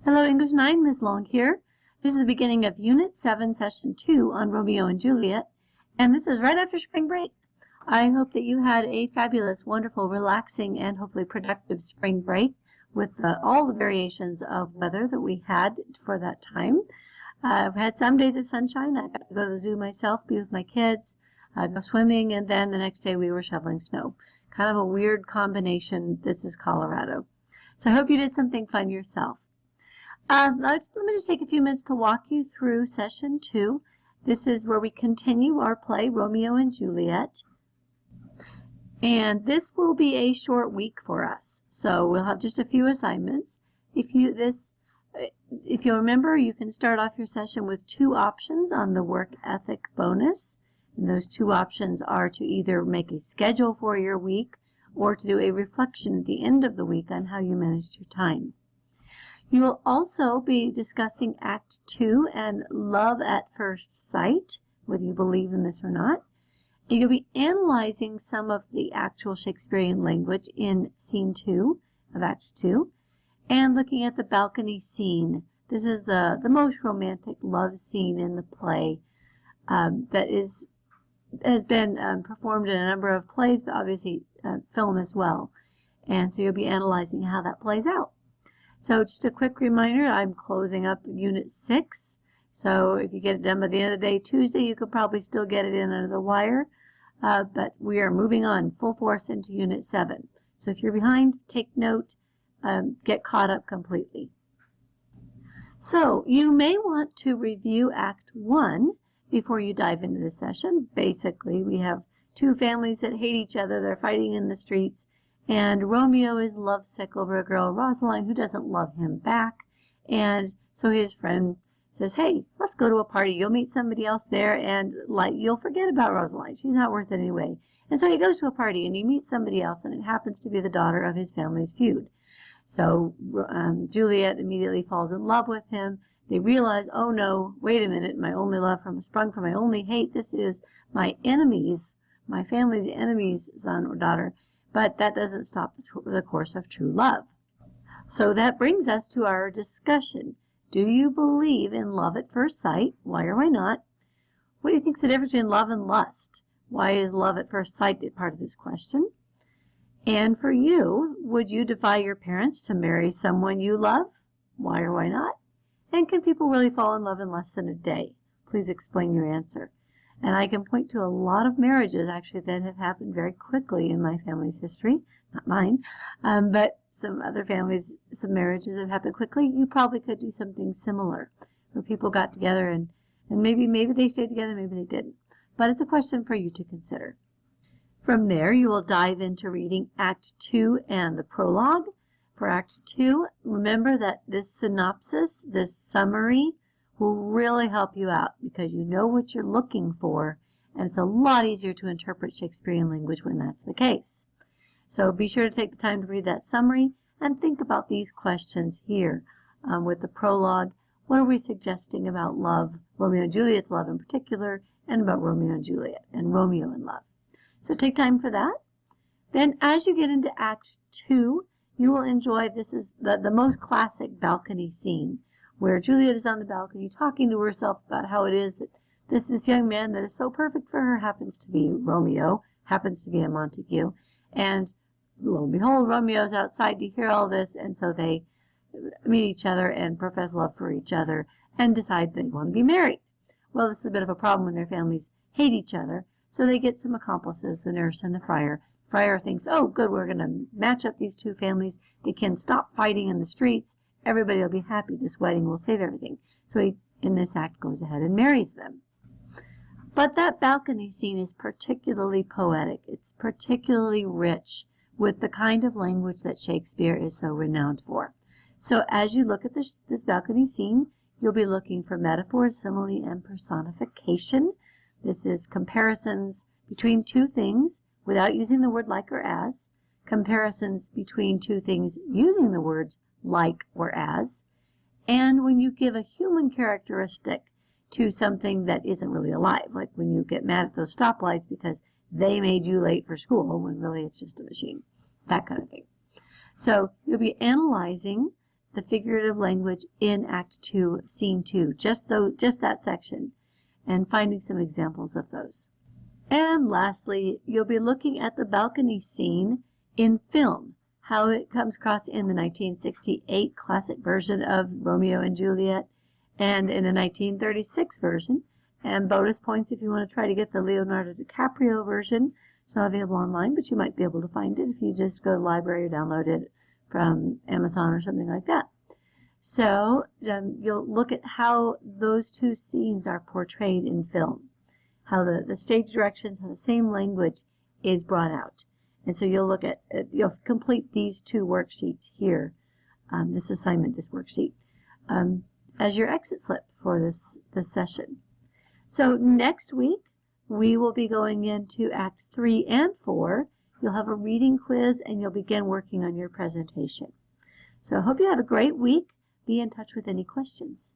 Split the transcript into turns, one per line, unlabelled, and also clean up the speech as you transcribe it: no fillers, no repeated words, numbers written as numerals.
Hello, English 9, Ms. Long here. This is the beginning of Unit 7, Session 2 on Romeo and Juliet, and this is right after spring break. I hope that you had a fabulous, wonderful, relaxing, and hopefully productive spring break with all the variations of weather that we had for that time. I've had some days of sunshine. I got to go to the zoo myself, be with my kids, go swimming, and then the next day we were shoveling snow. Kind of a weird combination. This is Colorado. So I hope you did something fun yourself. Let me just take a few minutes to walk you through Session 2. This is where we continue our play, Romeo and Juliet. And this will be a short week for us. So we'll have just a few assignments. If you'll remember, you can start off your session with 2 options on the work ethic bonus. And those 2 options are to either make a schedule for your week or to do a reflection at the end of the week on how you managed your time. You will also be discussing Act 2 and Love at First Sight, whether you believe in this or not. And you'll be analyzing some of the actual Shakespearean language in Scene 2 of Act 2 and looking at the balcony scene. This is the most romantic love scene in the play that has been performed in a number of plays, but obviously film as well. And so you'll be analyzing how that plays out. So just a quick reminder, I'm closing up Unit 6. So if you get it done by the end of the day, Tuesday, you could probably still get it in under the wire. But we are moving on full force into Unit 7. So if you're behind, take note, get caught up completely. So you may want to review Act 1 before you dive into the session. Basically, we have 2 families that hate each other. They're fighting in the streets. And Romeo is lovesick over a girl, Rosaline, who doesn't love him back. And so his friend says, hey, let's go to a party. You'll meet somebody else there, and you'll forget about Rosaline. She's not worth it anyway. And so he goes to a party, and he meets somebody else, and it happens to be the daughter of his family's feud. So Juliet immediately falls in love with him. They realize, oh no, wait a minute, my only love sprung from my only hate. This is my enemy's, my family's enemy's son or daughter. But that doesn't stop the course of true love. So that brings us to our discussion. Do you believe in love at first sight? Why or why not? What do you think is the difference between love and lust? Why is love at first sight part of this question? And for you, would you defy your parents to marry someone you love? Why or why not? And can people really fall in love in less than a day? Please explain your answer. And I can point to a lot of marriages, actually, that have happened very quickly in my family's history. Not mine, but some other families, some marriages have happened quickly. You probably could do something similar, where people got together and maybe they stayed together, maybe they didn't. But it's a question for you to consider. From there, you will dive into reading Act 2 and the prologue. For Act 2, remember that this synopsis, this summary, will really help you out because you know what you're looking for, and it's a lot easier to interpret Shakespearean language when that's the case. So be sure to take the time to read that summary and think about these questions here. With the prologue, what are we suggesting about love, Romeo and Juliet's love in particular, and about Romeo and Juliet and Romeo and love. So take time for that. Then as you get into Act 2, you will enjoy, this is the most classic balcony scene, where Juliet is on the balcony talking to herself about how it is that this young man that is so perfect for her happens to be Romeo, happens to be a Montague. And lo and behold, Romeo's outside to hear all this, and so they meet each other and profess love for each other and decide they want to be married. Well, this is a bit of a problem when their families hate each other, so they get some accomplices, the nurse and the friar. Friar thinks, oh, good, we're going to match up these 2 families. They can stop fighting in the streets. Everybody will be happy. This wedding will save everything. So he, in this act, goes ahead and marries them. But that balcony scene is particularly poetic. It's particularly rich with the kind of language that Shakespeare is so renowned for. So as you look at this balcony scene, you'll be looking for metaphor, simile, and personification. This is comparisons between 2 things without using the word like or as, comparisons between 2 things using the words like or as, and when you give a human characteristic to something that isn't really alive, like when you get mad at those stoplights because they made you late for school when really it's just a machine, that kind of thing. So you'll be analyzing the figurative language in Act 2, Scene 2, just that section, and finding some examples of those. And lastly, you'll be looking at the balcony scene in film, how it comes across in the 1968 classic version of Romeo and Juliet and in the 1936 version. And bonus points if you want to try to get the Leonardo DiCaprio version. It's not available online, but you might be able to find it if you just go to the library or download it from Amazon or something like that. So you'll look at how those two scenes are portrayed in film, how the stage directions, how the same language is brought out. And so you'll look at, you'll complete these two worksheets here, this assignment, this worksheet, as your exit slip for this session. So next week, we will be going into Act 3 and 4. You'll have a reading quiz and you'll begin working on your presentation. So I hope you have a great week. Be in touch with any questions.